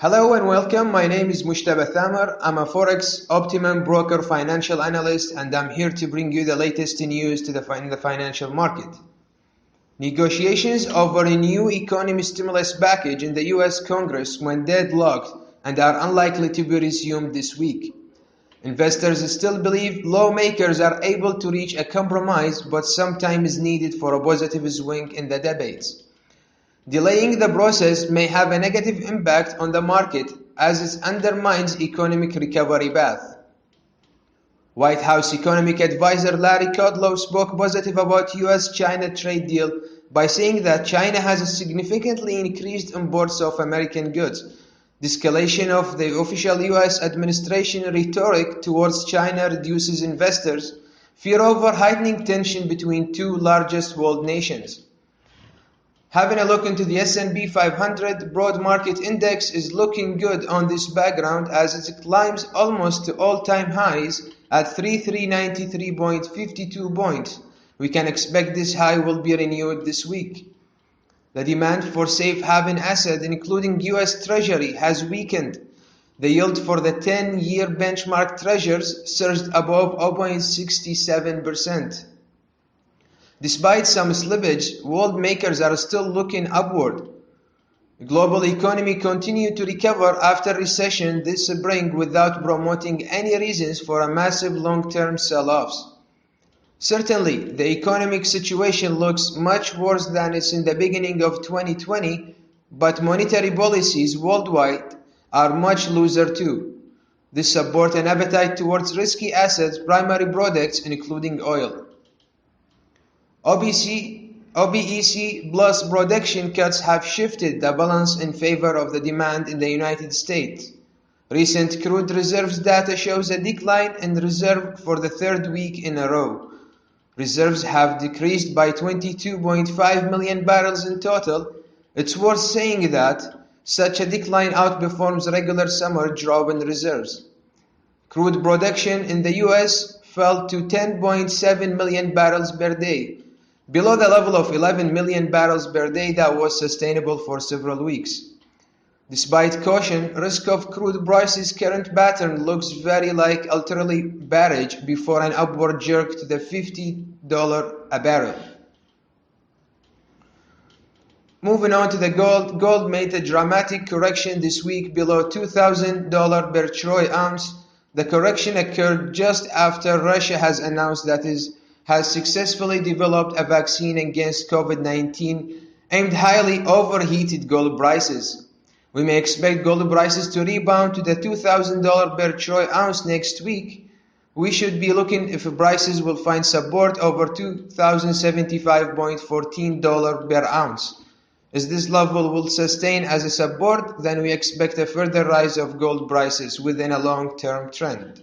Hello and welcome. My name is Mushtaba Thamar. I'm a Forex Optimum broker financial analyst, and I'm here to bring you the latest news in the financial market. Negotiations over a new economy stimulus package in the US Congress went deadlocked and are unlikely to be resumed this week. Investors still believe lawmakers are able to reach a compromise, but some time is needed for a positive swing in the debates. Delaying the process may have a negative impact on the market as it undermines economic recovery path. White House economic advisor Larry Kudlow spoke positive about US-China trade deal by saying that China has significantly increased imports of American goods. The escalation of the official US administration rhetoric towards China reduces investors' fear over heightening tension between two largest world nations. Having a look into the S&P 500 broad market index is looking good on this background as it climbs almost to all-time highs at 3393.52 points. We can expect this high will be renewed this week. The demand for safe haven assets, including US Treasury, has weakened. The yield for the 10-year benchmark treasuries surged above 0.67%. Despite some slippage, world makers are still looking upward. The global economy continued to recover after recession this spring without promoting any reasons for a massive long-term sell-offs. Certainly, the economic situation looks much worse than it's in the beginning of 2020, but monetary policies worldwide are much looser too. This supports an appetite towards risky assets, primary products, including oil. OPEC plus production cuts have shifted the balance in favor of the demand in the United States. Recent crude reserves data shows a decline in reserves for the third week in a row. Reserves have decreased by 22.5 million barrels in total. It's worth saying that such a decline outperforms regular summer drop in reserves. Crude production in the US fell to 10.7 million barrels per day, below the level of 11 million barrels per day that was sustainable for several weeks. Despite caution, risk of crude prices' current pattern looks very like ultra bearish before an upward jerk to the $50 a barrel. Moving on to the gold. Gold made a dramatic correction this week below $2,000 per troy ounce. The correction occurred just after Russia has announced that it has successfully developed a vaccine against COVID-19 aimed highly overheated gold prices. We may expect gold prices to rebound to the $2,000 per troy ounce next week. We should be looking if prices will find support over $2,075.14 per ounce. As this level will sustain as a support, then we expect a further rise of gold prices within a long-term trend.